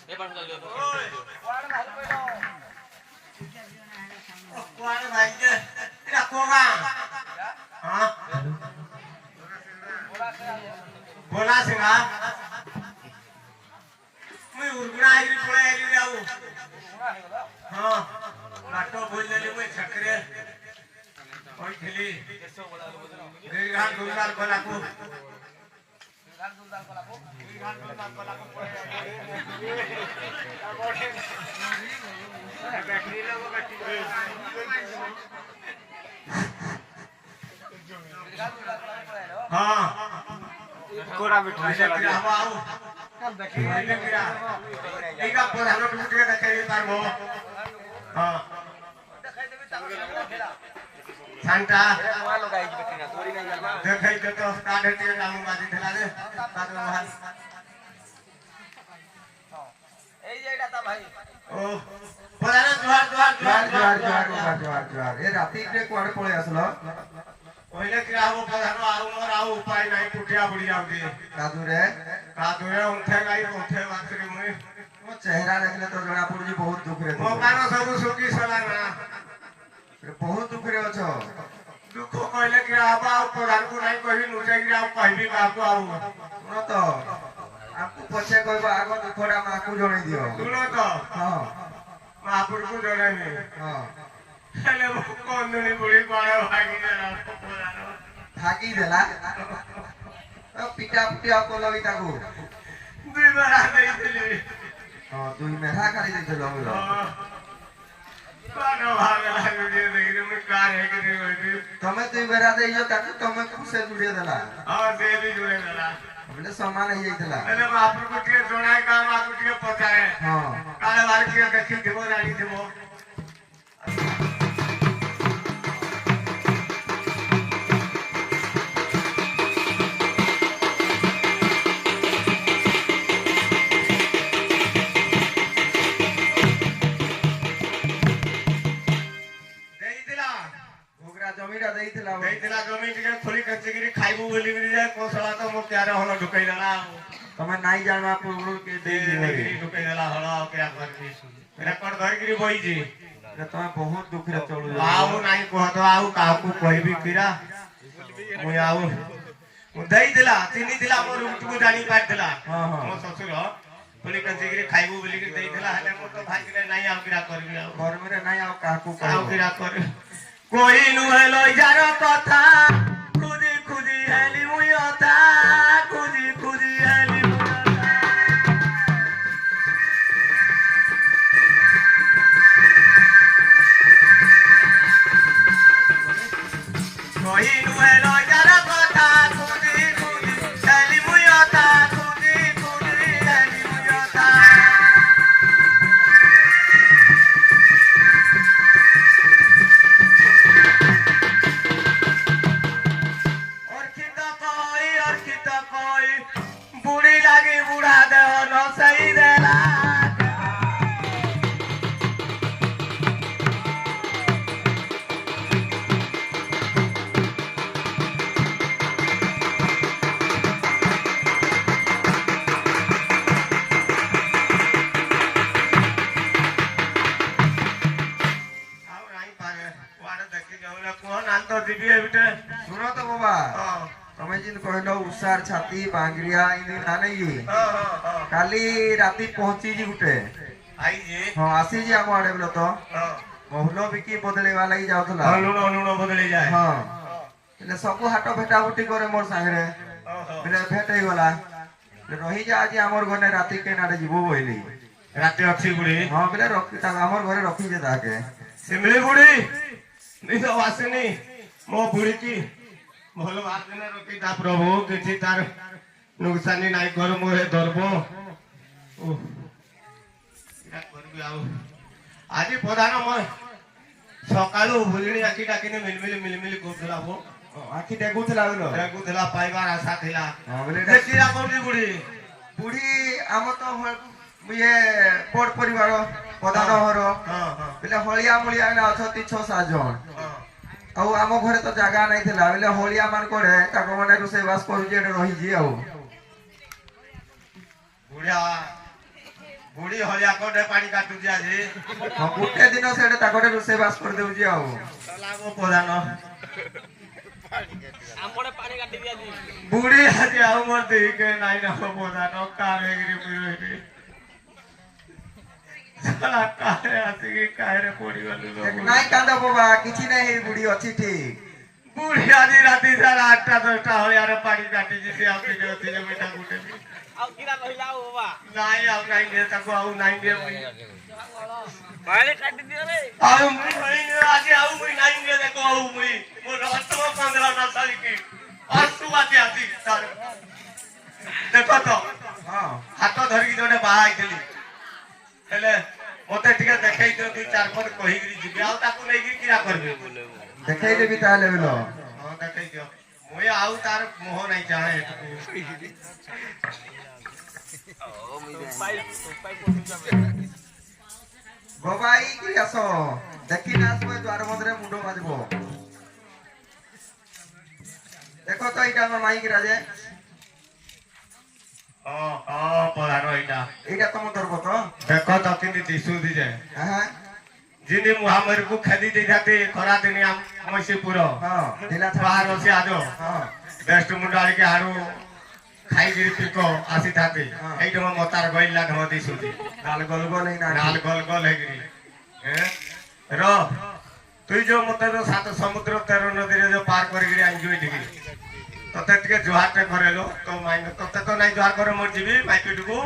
ए पण चल कोण भाई पहिलो कोण भाई के तेरा कोगा हां बोला सिंगा मैं उर्गुना आइली पळे आइली जाऊ हां काटो बोल देली मैं छकरे ओई खेली दीर्घान दुलदार कोलाको हाँ कोड़ा मिठाई चला गया हवा आओ कब देखी नहीं गया एक आप पर हम लोग टूट गया देखे तार वो हाँ सांता वहां लोग आई बेटी ना थोड़ी नहीं जाना देखे तो काढ़े ते डामू बाजी ठेला दे तार वहां ए जेडा था भाई ओ पराना जुआर ए राती के कोड़े पळे असलो पहिले कि आओ परानो आउ मोर आउ उपाय नहीं पुटिया बुड़ी जाऊ दे कादुरे उठे गई उठे बातरी मुई मो चेहरा देखले तो जणा पड़ुजी बहुत दुख रे मो कानो सब सुखी सला ना बहुत दुख रे अछो दुख कहले कि आबा प्रधान को नहीं कहि नुचे कि आउ कहबी काको आउ सुनो तो आपको पछे कहबो आगो दुखड़ा माकू जणै दियो सुनो तो हां महापुर को जणे नहीं हां हेले मो कोंदनी बुड़ी पाए भागी देला प्रधान भागी देला पिटा पिटा को लगी ताकू दुई बार देई दिली हां दुई मेरा करी देलो हमरो कानो भागे वीडियो देख रे मैं कार है कि नहीं होई तमे दुई बेरा देइयो ताकू तमे कुसे जुड़े देला हां दे भी जुड़े देला हमने समान ही जाइतला हेले महापुर को के जोड़ाए काम आकु के पचाए हां काले बार के देखि देबो रानी देबो जमीरा देइतला जमीन के खोली कचगिरी खाइबू बोली बिरी जाए कोसला तो मो प्यारे होलो ढुकई देला तमे नाइ जानवा पुरु के देई गिरी ढुकई देला होलो क्या करबी मेरा कोन धरगिरी बोई जी रे तमे बहुत दुख रे चलु आउ नाही कहतो आउ काकू कहबी किरा मु आउ मु देई देला तिनी दिला मो रूट को जानी काट देला हां हां मो ससुर खोली कचगिरी खाइबू बोली के देई देला हले मो तो भाई के नाही आउ किरा करबी आउ घर में नाही आउ काकू आउ किरा कर कोई नुहेलो यारो कथा खुदी खुदी हेली मुयता खुदी खुदी हेली मुयता कोई नुहेलो यारो कथा खुदी खुदी हेली मुयता खुदी खुदी हेली मुयता बुढ़ी लगी बुढ़ा दे न सही देला सुनो तो बाबा तमे जिन कहलो उसार छाती बांगरिया इनी ना नहीं काली राती पहुंची जी गुटे आई जी हां आसी जी हम आडे बोलो तो बहुलो बिकी बदले वाला ही जाउथला लूण बदले जाए हां એટલે सबु हाटो भेटा बुटी करे मोर संगे એટલે भेट ही गला रही जा आज हमर घने राती के नाडे जीवो बोइली राते अच्छी बुढ़ी हां बेले रखी ता हमर घरे रखी जे ताके सिमली बुढ़ी नहीं तो वासनी मो बुढ़ी की भल बात न रखी ता प्रभु किछि तार नुकसानी नाही कर मोरे धरबो क्या करबी आउ आज प्रधान म सकाळू बुलिणी आखी डाकिने मिलमिली करथला वो आखी देखुथला बोलो देखुथला पाइबार आशा थिला हां बोले देखिरा कोनी बुढ़ी बुढ़ी आम तो ये पोट परिवार प्रधान घर हां हां बेले हलिया मुलिया ना अछती 6-7 जन औ आम घरे तो जगह नहीं थिला बेले हलिया मान करे ताको माने रोसे बास करू जे रही जी औ ବୁଢା ବୁଢୀ ହଳିଆ କୋଟେ ପାଣି କାଟୁଛି ଆଜି ଗୋଟେ ଦିନ ସେଟା ତାକଟେ ରୋଷେଇ ବାସ କରିଦେଉଛି ଆଉ ମୋ ପ୍ରଧାନ ଆମପଟେ ପାଣି କାଟି ଦିଆଜି ବୁଢୀ ଆଜି ଆଉ ମୋର ଦେଇକେ ନାଇଁ ନା ମୋ ପ୍ରଧାନ କାରେ ରହିବି ସାଲା କାରେ ଆସିକି କାରେ ପଡିଗଲୁ ନାଇଁ କାନ୍ଦ ବାବା କିଛି ନାହିଁ ହେଇ ବୁଢୀ ଅଛି ଠିକ ବୁଢୀ ଆଜି ରାତି ସାରା 8ଟା 10ଟା ହଳିଆରେ ପାଣି କାଟିଛି ସେ ଆଉ ଟିକେ ଅଛି ଯେ ମିଠା ଗୁଟେ ଆଉ କିରା ରହିଲା ଆଉ ବାବା ନାଇଁ ଆଉ ନାଇଁ ଦେ ତାକୁ ଆଉ ନାଇଁ ଦେ ପାଣି କାଟି ଦିଅ ରେ ଆଉ ମୁଇ ଆଜି ଆଉ ମୁଇ ନାଇଁ ଦେ ଦେଖ ଆଉ ମୁଇ ମୋ ରକ୍ତ 15 ନା ସାଲି କି ଆସୁ ଆଜି ଆଜି ଦେଖ ତ ହଁ ହାତ ଧରିକି ଜଣେ ବାହା ହେଇଥିଲି ହେଲେ ମତେ ଟିକେ ଦେଖେଇ ଦିଅ 2-4 ପଦ କହିକିରି ଯିବି ଆଉ ତାକୁ ନେଇକି କିରା କରିବି ଦେଖେଇ ଦେବି ତାହେଲେ ବିଲ ହଁ ଦେଖେଇ ଦିଅ ମୁଇ ଆଉ ତାର ମୋହ ନାଇଁ ଚାହେଁ ବାବା ଏଇକି ଆସ ଦେଖି ନା ଆସିବ ଦ୍ୱାର ମଧ୍ୟରେ ମୁଣ୍ଡ ବାଜିବ ଦେଖ ତ ଏଇଟା ଆମ ମାଇକି ରାଜେ ପଳାର ଏଇଟା ଏଇଟା ତମ ଦର୍ବ ତ ଦେଖ ତ କେମିତି ଦିଶୁଛି ଯେ ହଁ जिनी मुहामर को खदी दे जाते खरा दिन मसीपुर ढिला बाहर से आज हाँ बेस्ट मुंडाल के हारू खाई गिरी पिको आसी थाते एइट म मतार गइला धम दिसुती नाल गोल गोल है ना नाल गोल गोल है गिरी रो तुई जो मते जो सात समुद्र 13 नदी रे जो पार करी गिरी एन्जॉय दिगी तते टिके जुहार टे करेलो तो माइन तते तो नहीं जुहार करे मोर जीवी माइकेट को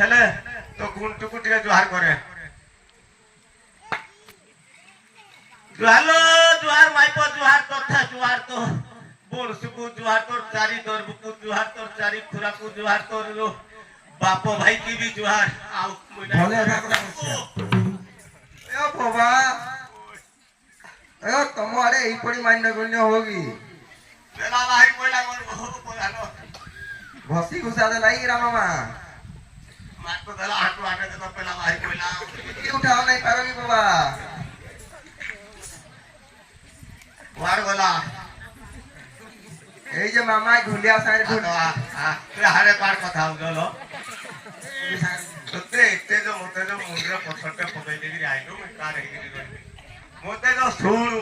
हेले तो गुंटू को टिके जुहार करे जुहालो जुहार माइपो जुहार तथा जुहार तो बोरसुकु जुहार तोर चारी दरबुकु जुहार तोर चारी खुराकु जुहार तोर लो बापो भाई की भी जुहार आउ भले ठाकुर ए बाबा ए तुम अरे ई पड़ी मान्य गुण्य होगी बेला भाई कोइला मोर बोलानो भसी घुसा दे लाई रामा मा मार को दला हाटू आने तो पेला भाई कोइला की उठाओ नहीं पारोगी बाबा वार गोला এই যে মামা ঘুলিয়া সাইড ঘুল হারে পার কথা হলো তোতে এতে যে মতে যে মুন্ডরে পছরতে পকাই দেগি আইলো মই কার হেগি গলি মতে যে শুনু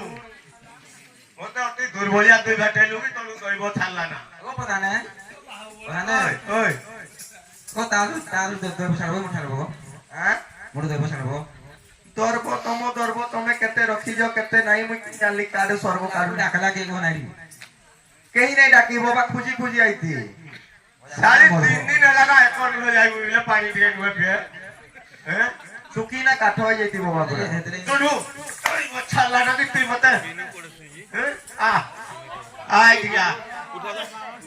মতে অতি দুর্বলিয়া তুই ঘাটাইলু কি তোলু কইবো ছাড়লা না ও প্রধানে প্রধানে ওই কো তালু তালু দব ছাড়বো মুঠারবো হ্যাঁ মুড় দব ছাড়বো দর্ব তম দর্ব তুমি কেতে রখিজ কেতে নাই মুই জানলি কাড়ে সর্ব কাড়ু ডাকলা কে গো নাই কেই নাই ডাকি বাবা খুঁজি খুঁজি আইতি 3.5 দিন লাগা এখন হয়ে যাই বলে পানি দিয়ে নুয়ে ফে হ্যাঁ শুকি না কাঠ হয়ে যাইতি বাবা করে শুনু ওই ছাড়লা না তুই মতে হ্যাঁ আই দিয়া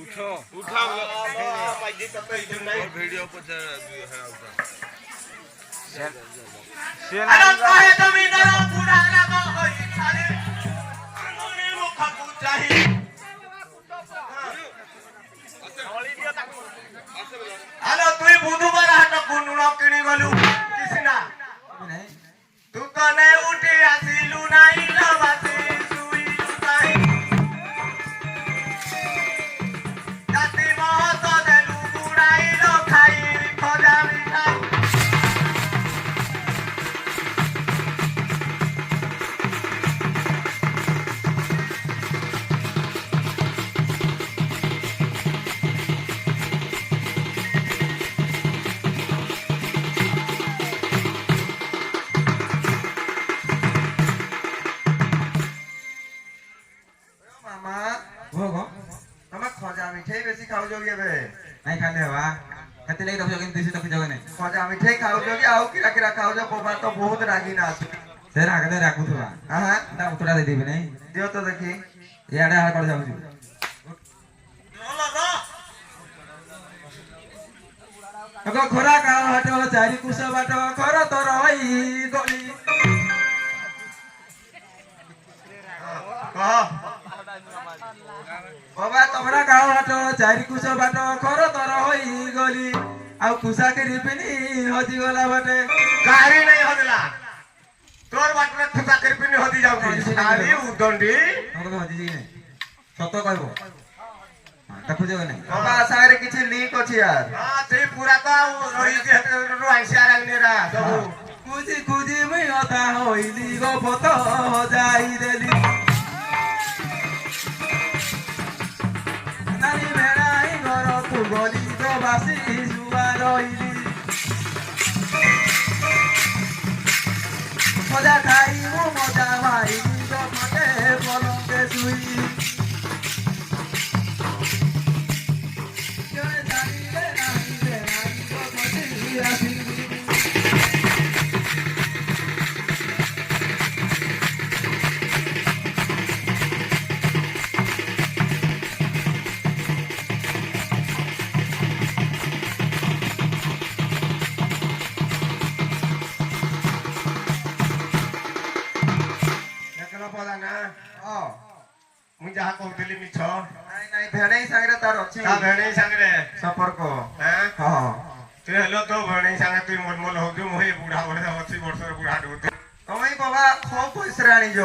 उठो उठा पाइजे तब इधर नहीं वीडियो को हेरा उठा अरे काहे जमीनदार पूरा लगा होई सारे अनुने मुख कुचाही हेलो तुई बुधवार हाट कुनुण किणी गलु किसना तू तो नहीं उठी आसिलु नहीं लबासी सुई लुटाई जाति महत देलु बुड़ाई लो खाई खजा मिठाई মামা ভোগ তুমি খজা মিঠাই বেশি খাও যোগি এবে নাই খালে হবা খাতে লাগি রখছো কিন্তু দিছি তক জগনে খজা মিঠাই খাও যোগি আউ কিরা কিরা খাও যো বাবা তো বহুত রাগি না আছে সে রাগদে রাখুথবা হ্যাঁ তা উতরা দে দিবি নাই দিও তো দেখি ইয়াডে হার করে যাউছি अगो खोरा काळ हटो चारी कुस बाटो खर तो रही गली बाबा तमरा काळ हटो चारी कुस बाटो खर तो रही गली आ कुसा के रिपिनी हजी गला बाटे गाड़ी नहीं होदला तोर बाट में थुका करपिनी होदी जाउती सारी उदंडी हमको हजी जी नहीं सत कहबो ଦେଖୁଛ କି ନାଇଁ ବାବା ସାଙ୍ଗରେ କିଛି ଲିଙ୍କ ଅଛି यार ହଁ ସେଇ ପୁରା ତ ରହି ଯେହେତୁ ଆଇସିଆ ରାଗନେରା ସବୁ খুঁজি খুঁজি মুই অতা হইলি গো পত যাই দেলি নানি ভেড়াই ঘরকু গলি গো বাসি শুয়া রইলি মজা খাই মু মজা মাইলি গো ফটে পলঙ্কে শুই কেউ জানিলে নাহিলে নাই গো ফটে আসিলি ଦେଖିଲ ପଦା ନା ହଁ ମୁଁ ଯାହା କହୁଥିଲି ମିଛ ନାଇଁ ନାଇଁ ଭେଣେଇ ସାଙ୍ଗରେ ତାର ଅଛି ତା ଭେଣେଇ ସାଙ୍ଗରେ ସମ୍ପର୍କ ହଁ ହଁ তুই হেলো তো ভেণেই সাঙ্গে তুই মলমল হউছু মই বুড়া বড়া 80 বছর বুড়া ঢুকু তুমি বাবা খুব পয়সা আনিছ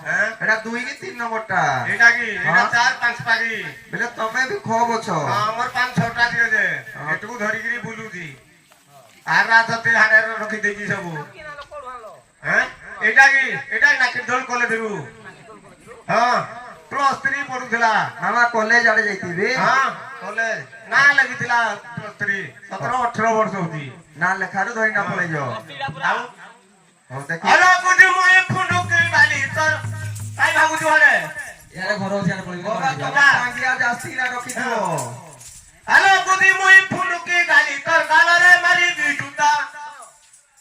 হ্যাঁ এটা 2 কি 3 নম্বরটা এটা কি এটা 4 5 পাগি বলে তুমি বি খুব অছ আমার 5 6টা দিও যে এটুকু ধরিকিরি বুলুছি আর রাত হতে হাড়ে রখি দেইছি সবু হ্যাঁ এটা কি এটাই নাকি দল কলে দেবু হ্যাঁ প্লাস 3 পড়ুছিলা মামা কলেজ আড়ে যাইতিবি হ্যাঁ কলেজ না লাগিছিলা প্লাস 3 17 18 বর্ষ হতি না লেখারু ধরি না পড়ে যাও ଆଉ হও দেখি হ্যালো বুঝি মই ফুন্ডুকি বালি তোর তাই ভাবুছি হরে ইয়ারে ঘর আছে আড়ে পড়বি বাবা বাবা। টাঙ্গিয়া যাস্তি না রখি দিও হ্যালো বুঝি মই ফুন্ডুকি গালি তোর গালরে মারি দি জুতা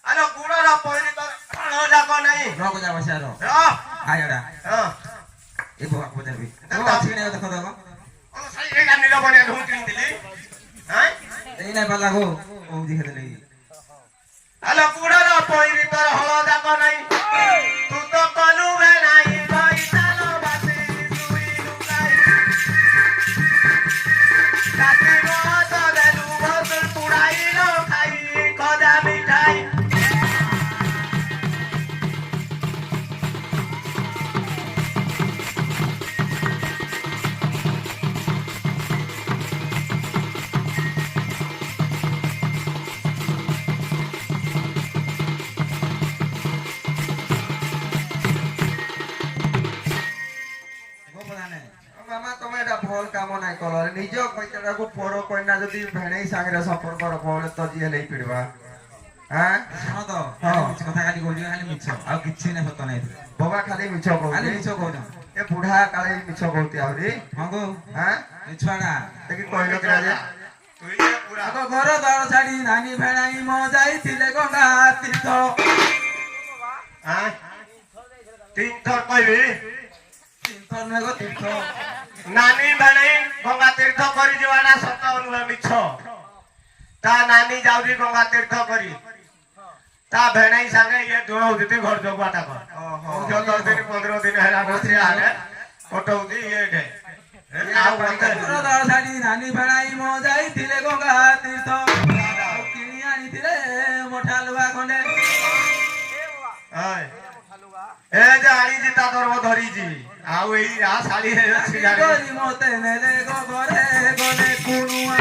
হ্যালো গুড়র পয়রি তোর খানো যাক নাই রক যা বসে আর র আয়ডা হ্যাঁ এই বাবা কো দেবি ও আছে না দেখো দেখো ও সাই এই গানি র বনে ঢুক দিলি হ্যাঁ এই নাই পালা গো ও দিখে দেলি হ্যালো গুড়র পয়রি তোর হলো যাক নাই তু তো কলু বে নাই ভাই চালো বাসি তুই লুকাই কাটি মত দেলু ভসল পুড়াইলো খাই কদা মিঠাই মামা তুমি এটা ভল কাম নাই কলরে নিজ কইতাটাকু পড় কইনা যদি ভেণেই সাଙ୍ଗরে সম্পর্ক রখলে তো জি হেলেই পিড়বা হ্যাঁ শোনো তো হ্যাঁ। মিছ কথা খালি কହୁଛି ଖାଲି ମିଛ ଆଉ କିଛି ନାହିଁ ସତ ନାହିଁ বাবা খালি মিছ ଖାଲି কହୁছি ମିଛ କହୁଛ এ বুঢ়া কালে মিছ কହୁতি আউরি ହଁ ଗୋ হ্যাঁ ଏ ଛୁଆଟା দেখি কইলো কি রাজে তুই যে পুরা ଆଗ ଘର ଦ୍ୱାର ଛାଡି ନାନୀ ଭେଣାଇ ମ ଯାଇଥିଲେ ଗଙ୍ଗା ତୀର୍ଥ হ্যাঁ তিন থর কইবি ତୀର୍ଥ ନୁହେଁ ଗୋ ତୀର୍ଥ নানি ভাই গঙ্গা তীর্থ করি যাওয়াটা সত নুহে মিছ তা নানি যাউছি গঙ্গা তীর্থ করি তা ভেণাই সাঙ্গে ইয়ে দুহ হউতি ঘর জগুয়াটা কর ওহো 10 দিন 15 দিন হেলা বসে আগে কটৌতি ইয়ে ঢে ଆଉ ଘର ଦ୍ୱାର ଛାଡି ନାନୀ ଭେଣାଇ ମ ଯାଇଥିଲେ ଗଙ୍ଗା ତୀର୍ଥ ଆଉ କିଣି ଆଣିଥିଲେ ମୋଠା ଲୁହା ଖଣ୍ଡେ এ যে আড়ি জিতা ধর্ম ধরিছি আউ এই আ শাড়ি আছে କରି ମତେ ନେଲେ ଗୋ ଘରେ ଗଲେ କୁଣୁଆ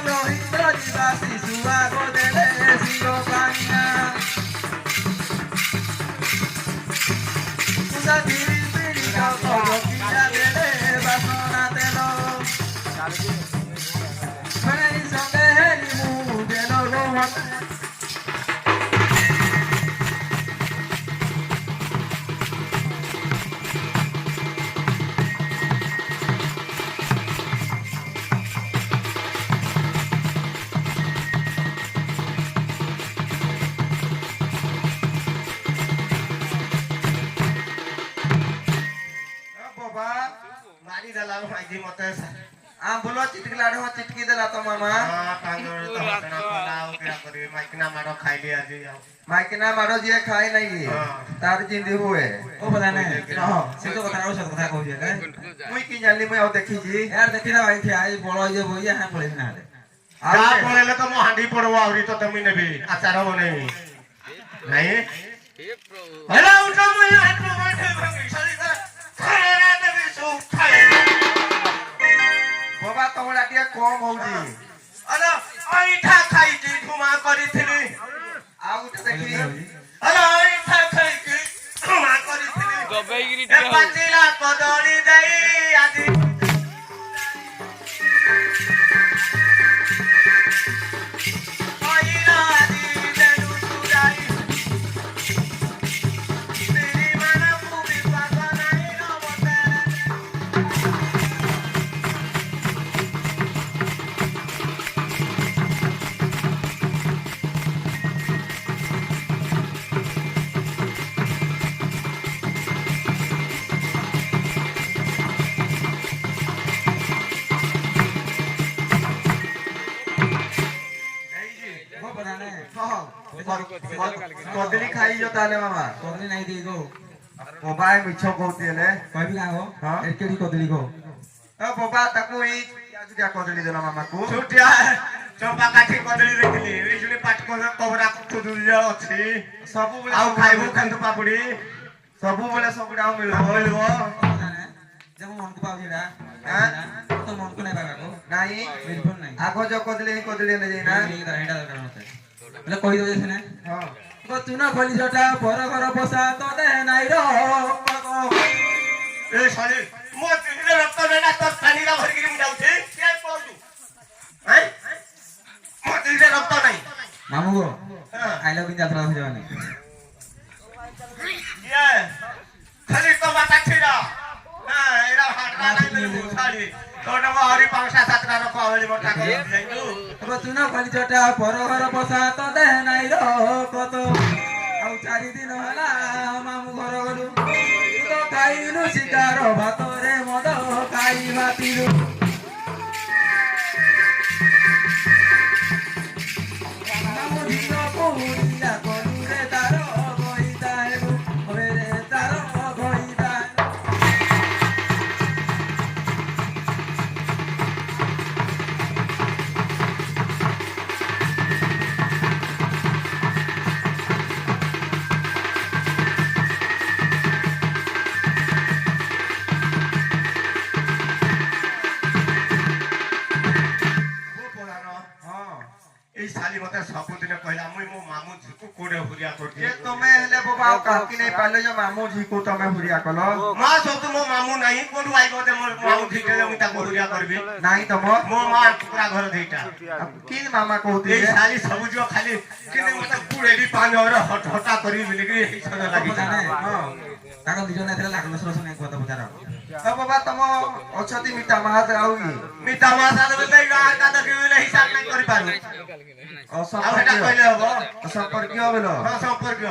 ରହି ଧରିବା ଶିଶୁଆ ଗୋ ଦେଲେ ଶିର ପାଣିଆ କୁଣ୍ଡା ଧୀରି ପିଡ଼ି କିଆ ଦେଲେ ବାସନା ତେଲ ଭେଣେଇ ସଙ୍ଗେ ହେଲି ମୁଁ ଦେଲ ଗୋ ମତେ বাবা মারি দিলাম আইজি মতে আম্বুলো চিটকিলা ঢো চিটকি দেলা তো মামা পাঙ্গর তো হতনা কলা ও কিরা করি মাইকনা মারো খাইলি আজি আও মাইকিনা মারো জিয়ে খাই নাই তার জিন্দি হুয়ে ଓ କଥା ନାଇଁ ସେ ତ କଥା ଆଉ ସତ କଥା କହୁଛି মুই কি জানলি মুই আও দেখিছি यार देखी ना भाई क्या ये बड़ो ये बोई है पड़े ना रे যা পড়েলে তো মো হাঁডি পড়বো আউরি তো তুমি নেবি আচার বনেবি নাই হেলা উঠো মুই হাঁটু বসে ভাঙি সরি ତୁ ଖାଇ ବାବା ତମଟା ଟିକେ କମ ହଉଛି ଆରେ ଅଇଠା ଖାଇକି ଧୁମା କରିଥିଲି ଆଉ ଗୋଟେ ଦେଖି ଆରେ ଅଇଠା ଖାଇକି ଧୁମା କରିଥିଲି ଦବେଇକିରି ଏ ଟିକେ ହଉ। ପାଚିଲା କଦଳୀ ଦେଇ ଆଜି କହିଲା ଆଜି ଦେଲୁ ଚୁରାଇ ଶ୍ରୀମାନଙ୍କୁ ବିଶ୍ୱାସ ନାହିଁ ନ ମତେ वो बनाने କଦଳୀ ଖାଇଛ ତାହେଲେ ମାମା कदली नहीं दी गो ବୋବାଏ ମିଛ କହୁଛି ହେଲେ कहबी का गो हाँ? एकेडी कदली गो ବୋବା ତାକୁ ଏଇ ଆଜିକା କଦଳୀ ଦେଲ ମାମାକୁ ଛୁଟିଆ ଚମ୍ପା କାଠି କଦଳୀ ଦେଇଥିଲି ବିଜୁଳି ପାଟ କବରା ଖୁଦୁରି ଅଛି ସବୁବେଳେ ଆଉ ଖାଇବୁ ଖାନ୍ତୁ ପାପୁଡି ସବୁବେଳେ ସବୁଟା ଆଉ ମିଳିବ ମିଳିବ जब मन को पाऊ जेडा हाँ? तो मन को नहीं बागा को ନାହିଁ बिल्कुल नहीं ଆଗ ଯୋଉ କଦଳୀ ଏଇ କଦଳୀ ହେଲେ ଯାଇନା ये तो हेडा दरकार मते बोले कहि दो जैसे ना ହଁ को चुना खोली छोटा पर घर पोसा तो दे नाही रो ଏ ସରି ମୋ ଚୁଟିରେ ରକ୍ତ ନେଲା ତ ପାଣିରା ଭରିକିରି ମୁଁ ଯାଉଛି କିଏ ପଳଉଛୁ ହାଁ ମୋ ଚୁଟିରେ ରକ୍ତ ନାହିଁ मामू गो हाँ। आई लव इन यात्रा हो जाने କିଏ ଖାଲି ତ ବାଟା ଥିଲା ହଁ ଏରା ହାଟରା ନାହିଁ ବୋଲି ମୁଁ ଛାଡ଼ି ତୋଟା ମୋ ହରି ପାଞ୍ଚଟା ସାତଟା ରଖ ବୋଲି ମୋଟା କରି ଯାଇଛୁ को चुना खोली छोटा पर घर पोसा तो दे नाही रो कत ଆଉ 4 ଦିନ ହେଲା ମାମୁ ଘର ଗଲୁ ତୁ ତ ଖାଇଲୁ ଶିକାର ଭାତରେ ମଦ ଖାଇ ଭାତିଲୁ ମାମୁ ଝିଅ ପୁରିଲା କଲୁ ରେ ତାର ଗଇତା ହେଲୁ હવે ରେ ତାର ଗଇତା ମୋ ପଳାନ ହଁ ଏଇ ଶାଲି ମତେ ସବୁଦିନ କହିଲା ମୁଇଁ ମୋ ମାମୁଁ ଝିକୁ କୋଡେ ହୁରିଆ ଯେ କରିଦିଏ ତମେ ହେଲେ ବାବା ଆଉ କାହାକି ନେଇ ପାରିଲେ ଯେ ମାମୁଁ ଝିକୁ ତମେ ହୁରିଆ କଲ ମା ସବୁ ମୋ ମାମୁଁ ନାହିଁ କୋଉଠୁ ଆଇବ ଯେ ମୋ ମାମୁଁ ଠିକ ମୁଁ ତାକୁ ହୁରିଆ କରିବି ନାହିଁ ତମ ମୋ ମା ପୁରା ଘର ଦିଟା କି ମାମା ଏଇ କହୁଥିଲେ ଶାଲି ସବୁ ଯିବ ଖାଲି କିନ୍ତୁ ମତେ କୁଡେରି ପାଣି ହଟା କରିବି ବୋଲିକିରି ଏଇ ସଜ ଲାଗିଛି ହଁ ତାଙ୍କ ଦି ଜଣ ଏଥିରେ ଲାଗଲ ସରସ ନାହିଁ କଥା ପଚାର ଆଉ ବାବା ତମ ଅଛନ୍ତି ମିତା ମାହାତ ଆଉ କି ମିତା ମା ସାଦ ବେଲେ ଗାଁ କା ଦେଖିଲେ ହିସାବ ନାହିଁ କରିପାରୁ ଆଉ ହେଟା କହିଲେ ହବ ଅସମ୍ପର୍କୀୟ ବେଲ ହଁ ସମ୍ପର୍କୀୟ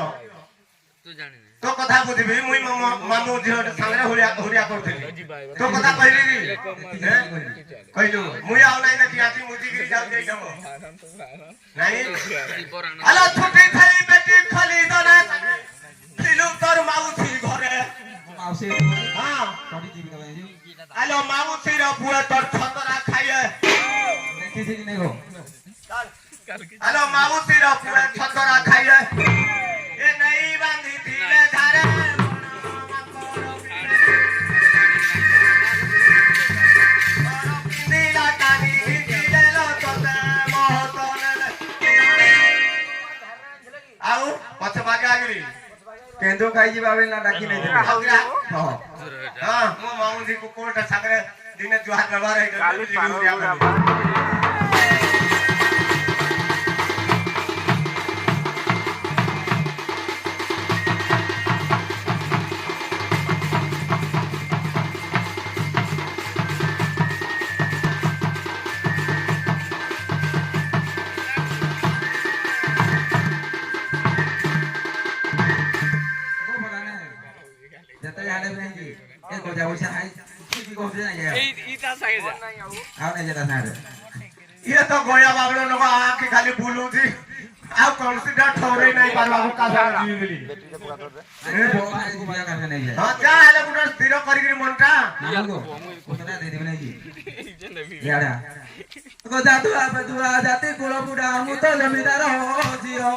ତୁ ଜାଣିନି ତୋ କଥା ବୁଝିବି ମୁଇଁ ମୋ ମାମୁଁ ଝିଅ ସାଙ୍ଗରେ ହୁରିଆ କରୁଥିଲି ତୋ କଥା କହିବି କି କହିଲୁ ମୁଇଁ ଆଉ ନାଇଁ ଦେଖି ଆସି ମୁଜିକିରି ଯାଉଛି ଏଇ ସବୁ ନାଇଁ ଆଲୋ ଛୁଟି ଥାଇ ବେଟି ଖଲି ଦନା ଥିଲୁ ତୋର ମାଉସୀ ଘରେ ମାଉସୀ ହଁ କଡ଼ି ଯିବି ତମେ ଆଲୋ ମାଉସୀର ପୁଅ ତୋର ଛତରା ଖାଇଏ ଦେଖିଛି କି ନାଇଁ ଗো ଆଲୋ ମାଉସୀର ପୁଅ ଛତରା ଖାଇଏ ଏ ନେଇ ବାନ୍ଧିଥିଲେ ଧାରେ ପିନ୍ଧିଲା ଟାଣି ଭିଜିଲେ ଲୋ ତୋତେ ମହତ ନେଲେ ଆଉ ପଛ ବାଗେ ଆଗିରି କେନ୍ଦୁ ଖାଇ ଯିବା ବେଲ ନା ଡାକି ନେଇ ଦେବେ ଆଉରା ହଁ ହଁ ମୋ ମାମୁଁଜି କୁକୁରଟା ସାଙ୍ଗରେ ଦିନେ ଜୁହାର ବ୍ୟବହାର ହେଇଗଲା ଯେତେ ଜାଣେ ନାହିଁ ଏ ଗଜା ପଇସା ହାଇ କି କହୁଛି ନା ଏଇ ଇଟା ସାଙ୍ଗେ ଯା ଆଉ ନାହିଁ ଯେତା ସାଙ୍ଗରେ ଇଏ ତ ଗୟା ବାବଳ ଲୋକ ଆଖି ଖାଲି ବୁଲୁଛି ଆଉ କୌଣସି ଠଉରେଇ ନାହିଁ ପାରବାକୁ କାହା ଯିବି ବୋଲି ଏ ବଡ଼ ଭାଇ ଯିବା କାहे ନାହିଁ ଯାଏ ହଁ ଯାହା ହେଲେ ଗୋଟେ ସ୍ଥିର କରିକିରି ମନଟା ନା ଗो କୋତରା ଦେଇ ଦେବେ ନାହିଁ ଇଆଡା ଗଜା ତୁଆ ଜାତି କୁଳ ବୁଢା ମୁଁ ତ ଜମିଦାର ଝିଅ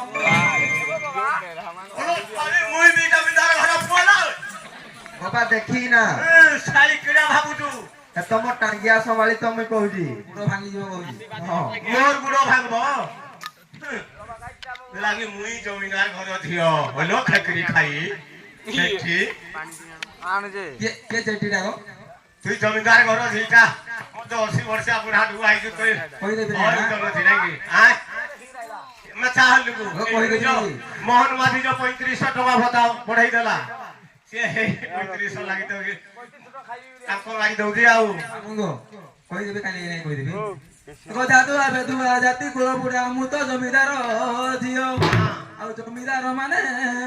ମୁଇଁ ବି ଜମିଦାର ଘର ପଲା बाबा देखी ना ଶାଳି କିଡ଼ା ଭାବୁଛୁ ଏ ତମ ଟାଙ୍ଗିଆ ସବାଳି ତମେ କହୁଛି ଗୋଡ଼ ଭାଙ୍ଗି ଯିବ କହୁଛି ହଁ ମୋର ଗୁଡ଼ ଭାଙ୍ଗବ ଲାଗି ମୁଇଁ ଜମିଦାର ଘର ଝିଅ ବୋଲ ଖେକରି ଖାଇ ସେଠି କେ ଚେଟିଟା ଗୋ তুই জমিদার ঘর ঝিটা তো 80 বর্ষা বুড়া ডু আইছু তুই କହିଦେବି और ନା তো ছি নাকি আয় মচা হলুকু କହିଦେବି মোহন মাঝি जो 3500 টাকা ভতা বড়াই দেলা সে 3500 লাগি তো তাকো লাগি দউদি আউ ମାମୁଁ କହିଦେବି କାଲି ନାଇଁ କହିଦେବି ଜାଦୁଆ ବେଦୁଆ ଜାତି କୁଳ ବୁଢା ମୁଁ ତ ଜମିଦାର ଝିଅ ଆଉ ଜମିଦାର ମାନେ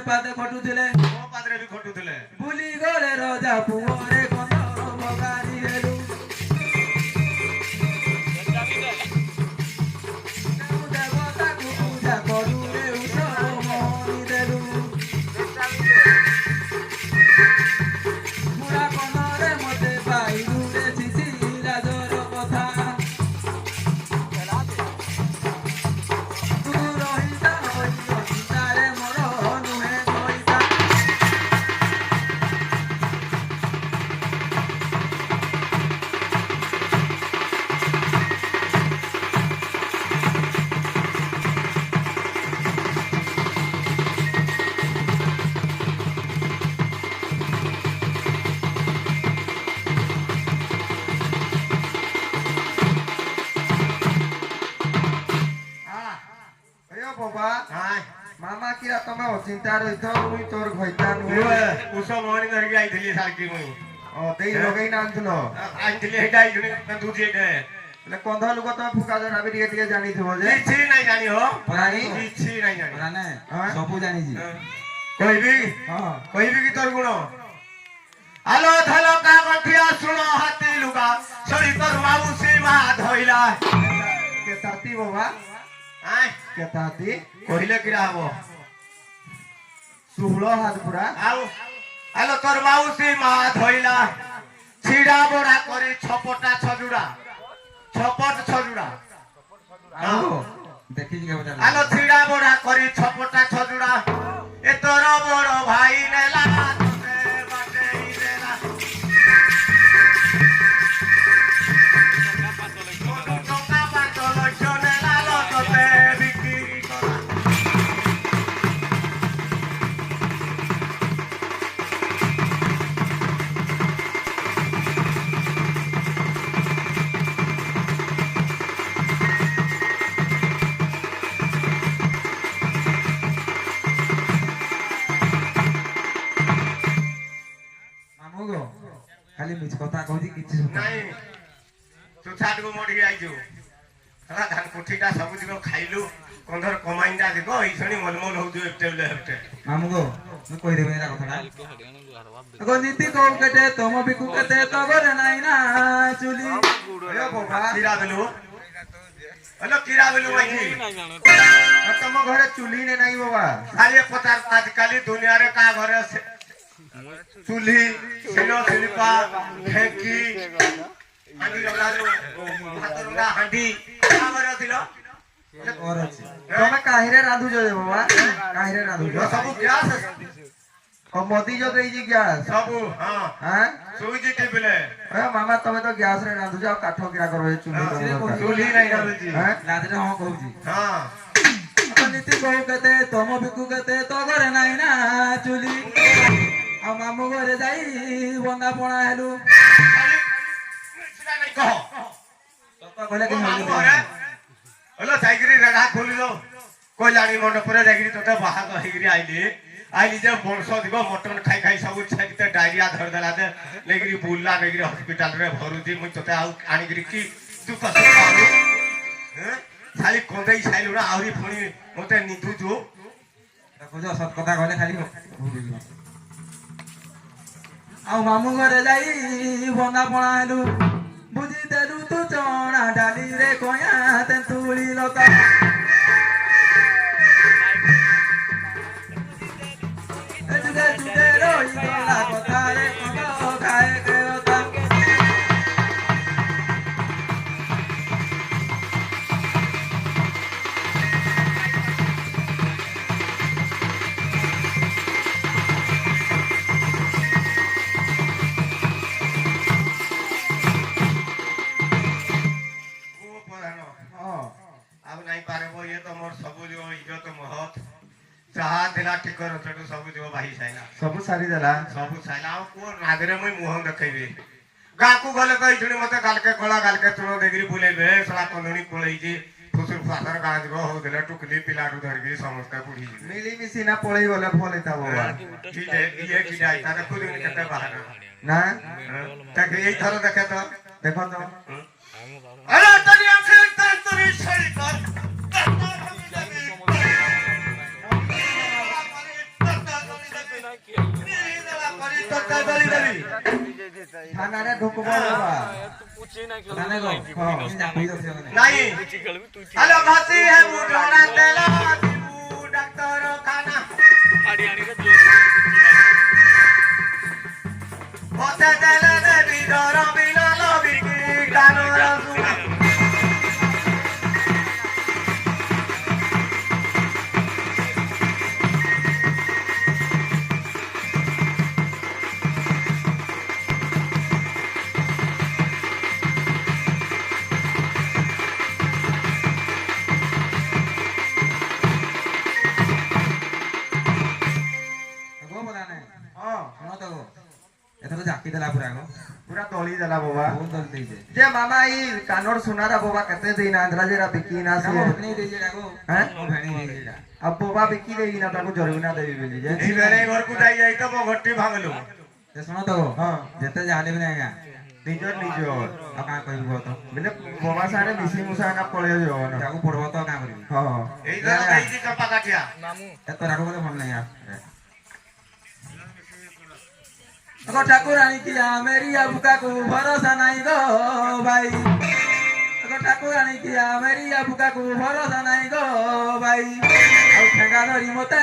ପାଦେ ଖଟୁଥିଲେ ମୋ ପାଦରେ ବି ଖଟୁଥିଲେ ଭୁଲି ଗଲେ ରଜା ପୁଅରେ କନ୍ଦର ଭଗାରି ହେଲୁ ଦେବତାକୁ ପୂଜା କରୁ ରେ ଉତ୍ସବ ମଣି ଦେଲୁ ବୁଢା କନରେ ମତେ ପାଇଲୁ ରେ ଚିଠି ରାଜର କଥା ତୁ ରହିତା ତାରେ ମୋର ନୁହେଁ କହିତା এ বাবা আয় মামা কিরা তমে অচিন্তা রইছ মুই তোর ঘইতা নুহে উস মহনি ধরিকি আইଥିଲି সালকি মুই ও দেই লগাই না আনছিল আইଥିଲି হেটা আইଥିଲି দুজি এটে એટલે কন্ধ লোক তুমি ফুকা জরা বি টিকে জানিথিব যে କିଛି নাই জানি হো জানি କିଛି নাই জানি ମାନେ ହଁ? ସବୁ ଜାଣିଛି কইবি হ্যাঁ কইবি কি তোর গুণ আলো ধলো কা গঠিয়া শুনো হাতি লুগা সরি তোর মাউসি মা ধইলা কে তাতি বাবা আয় কে তাতি কইলে কিরা হবো সুহলো হাত পুরা আও আলো তোর মাউসি মা ধইলা ছিড়া বড়া করে ছপটা ছজুড়া ছপট ছজুড়া ଆଉ ଦେଖିଛି କେବେ ତାହେଲେ আলো ছিড়া বড়া করে ছপটা ছজুড়া এ তোর বড় ভাই নেলা তোতে বাটেই দেলা টঙ্কা পাঁচ লক্ষ নেলা লো তোতে বিক্রি করা ମାମୁଁ ଗୋ ଖାଲି ମିଛ କଥା କହୁଛି କିଛି ଶୁଣ ନାଇଁ ତୁ ଛାଟକୁ ମଡିକି ଆଇଛୁ ହେଲା ଧାନ କୁଠିଟା ସବୁଦିନ ଖାଇଲୁ କନ୍ଧର କମାଇଣ୍ଡା ଦିଗ ଏଇ ଶୁଣି ମଲମଲ ହଉଛୁ ଏଫଟେ ବୋଲେ ହେଫଟେ ମାମୁଁ ଗୋ ମୁଁ କହିଦେବି ଏଟା କଥାଟା ଗୋ ନୀତି କଉ କେତେ ତମ ବିକୁ କେତେ ତ ଘରେ ନାଇଁ ନା ଚୁଲି এ বাবা কিরা বেলু হলো কিরা বেলু মাইছি তম ঘরে চুলি নে নাই বাবা খালি পচার আজকালি দুনিয়ারে কা ঘরে চুলি শিল শিল্পা ঢেঁকি হাঁডি রগলা ভাত রগলা হাঁডি কা ঘরে ছিল ଘର ଅଛି তুমি কাহিরে রাঁধুছ যে বাবা কাহিরে রাঁধুছ ସବୁ ଗ୍ୟାସ ও মোদি যে দেইছি গ্যাস ସବୁ ହଁ হ্যাঁ ସୁଇଚି ଟିପିଲେ এ মামা তুমি তো গ্যাস রে রাঁধুছ আর কাঠ কিরা করবে চুলি ଚୁଲି ନାଇଁ ରାନ୍ଧୁଛି হ্যাঁ ଲାଜରେ ହଁ କହୁଛି ହଁ ଗୋ ନୀତି କଉ କେତେ ତମ ବିକୁ କେତେ ତ ଘରେ ନାଇଁ ନା ଚୁଲି ଆଉ ମାମୁଁ ଘରେ ଯାଇ ବନ୍ଦା ପଣା ହେଲୁ ସେଟା ନାଇଁ କହ ସତ କହିଲେ ମୋ କେହି ମାମୁଁ ହସିବେନି। ଘରେ ହଲୋ ଯାଇକିରି ରେଢା ଖୋଲିଲ କଇଲାଣି ମଣ୍ଡପରେ ଯାଇକିରି ତତେ ବାହାଗ ହେଇକିରି ଆଇଲି ଯେ ବଂଶ ଦିଗ ମଟନ ଖାଇ ଖାଇ ସବୁ ଛେକିତେ ଡାଇରିଆ ଧରିଦେଲା ଯେ ନେଇକିରି ବୁଲ୍ଲା ନେଇକିରି ହସ୍ପିଟାଲରେ ଭରୁଛି ମୁଇଁ ତତେ ଆଉ ଆଣିକିରି କି ତୁ କସ ଖାଲି କନ୍ଦେଇ ସାଇଲୁ ନା ଆହୁରି ପୁଣି ମତେ ନିଧୁଛୁ ଦେଖୁଛ ସତ କଥା କହିଲେ ଖାଲି ଭୁଲିଯିବ ଆଉ ମାମୁଁ ଘରେ ଯାଇ ବନ୍ଦା ପଣା ହେଲୁ ବୁଝି ଦେଲୁ ତୁ ଚଣା ଡାଲିରେ କଇଁଆ ତେନ୍ତୁଳି ଲତା ଏ ଯୁଗେ ଯୁଗେ ରହିଗଲା କଥାରେ କନ୍ଦ ଖାଏ କେଅତା नहीं पारबो ये तो मोर सबु जो इज्जत महत चाहा दिला टिकर छटु सबु जो भाई साइला ସବୁ ସାରି ଦେଲା सबु साइला को नागरे मुई मुह देखैबे गाकू गले कहि छुनी मते गालके कळा गालके तुनो देगिरी बुलेबे सला कंदणी कोळै जी फुसुर फासर गाज गो हो देले टुकली पिलाडू धरगी समस्त पुढी ମିଳି ମିଶି ନା ପଳେଇ ଗଲେ ଭଲ ହେଇତା ବାବା की जे ये की जाय ता खुद नि कते बहाना ନା ताके एई थर देखे तो ଦେଖନ୍ତ अरे तनी आंखें तनी छड़ी कर ଥାନାରେ ଢୋକବ ବାବା ତାନେ ଗो ହଁ ଜାଣି ଦଉଛ ନା नहीं हेलो भाती है मुडरा तेला जीवू डॉक्टर खाना होते तेले ने बिदर बिना लबी की गानो रसुना ଗो ବଲାନେ ହଁ ଶୁଣ ତ ଗो ଏଥର ଜାକି ଦେଲା ପୁରା ଗो ପୁରା ତଳି ଦେଲା ବାବା ବହୁତ ଜଲ୍ଦି ଦେଇଛେ ଯେ ମାମା ଏଇ କାନର ସୁନାରା ବାବା କେତେ ଦେଇନା ଆନ୍ଧ୍ରା ଯେରା ବିକି ନା ଆମ ସିଏ ଭେଣି ଦେଇଛେ ଏଟା ଗो हैं? ମୋ ଭେଣି ଦେଇଛେ ଏଟା ଆଉ ବାବା ବିକି ଦେଇକିନା ତାକୁ ଜରିମାନା ଦେବି ବୋଲି ଯେ ई मेरे घर को जाई जाई तो वो घट्टी भांगलु ସେ ଶୁଣ ତ ଗो ହଁ ଯେତେ ଯାହାହେଲେ ବି ନାହିଁ ଆଜ୍ଞା ନିଜର ନିଜର ଆଉ କାଁ କହିବି କହ ତ ବୋଲେ ବାବା ସାଙ୍ଗରେ ମିଶି ମୁଶା ନା ପଳେଇ ଯିବ ନା ତାକୁ ପଡବ ତ କାଁ କରିବି ହଁ एई धर गई जी चंपा काटिया ଏ ତ ରାଗ ବୋଲେ ଭଲ ନାହିଁ गो ठाकुरानी किया मेरी अबुका को भरोसा नहीं गो भाई गो ठाकुरानी किया मेरी अबुका को भरोसा नहीं गो भाई और ठेंगा धरी मते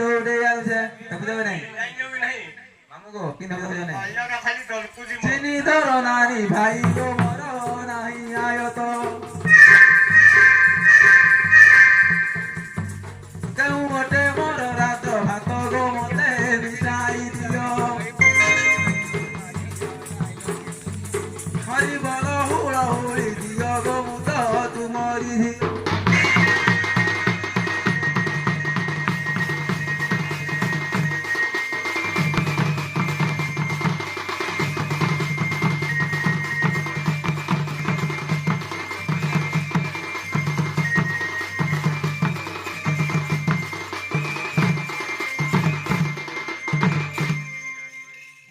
दौड़े आल से तब देबे नहीं जाइयो भी नहीं मामू गो किन देबे नहीं आइया का खाली दलकू जी चिनी धरो नानी भाई गो मरो नहीं आयो तो कहूँ मोटे मोर रात भात गो मते मिठाई दियो हरि बल हुड़ा हुड़ी दियो गो मुत तुमरी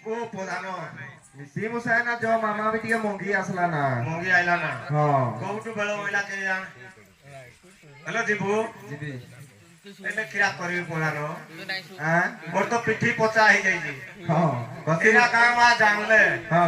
ओ पोदानो ମିଶି ମୁଶା ନା ଯୋ ମାମା ବି ଟିକେ ମଙ୍ଗି ଆସିଲା ନା मोंगी आइला ना ହଁ कोउटु बेलो महिला के जान हेलो दीपू ଯିବି एले किरा करी पोदानो ଆଁ? मोर तो पिठी पचा ही जाई जी ହଁ ବସି किरा काम आ जानले ହଁ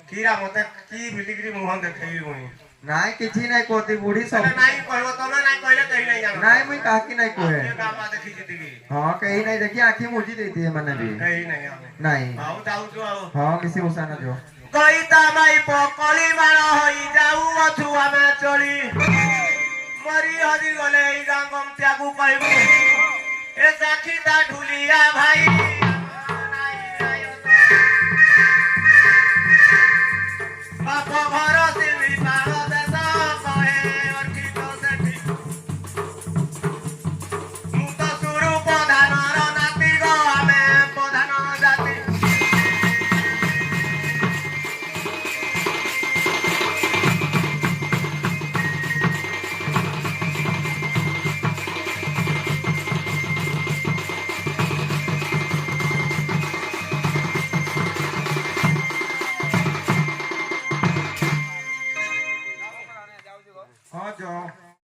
किरा मते की बिलिगिरी मुहन देखैबी मुई ନାଇଁ କିଛି ନାଇଁ କହତି ବୁଢୀ अरे ସବୁ नहीं कहबो तमे नहीं कहले कहि नहीं जानो ନାଇଁ ମୁଇଁ କାହାକି ନାଇଁ କୁହେ ये काम आ देखि जितगी ହଁ କେହି ନାଇଁ ଦେଖି ଆଖି ମୁଜି ଦେଇଥିବେ ମାନେ ବି कहि नहीं आवे ନାଇଁ आउ जाऊ जो आउ ହଁ ମିଶି ମୁଶା ନା ଯୋ कहिता माई पकली मार होई जाऊ अछु आमे चली मरी हदी गले ई गांगम त्यागु कहबू ए साखी ता ढुलिया भाई बाप घर सिमी पार देश कहे अर्थित सेठी मु तो सुरु प्रधानर नाती गो आमे प्रधान जाति ହଁ ଯୋ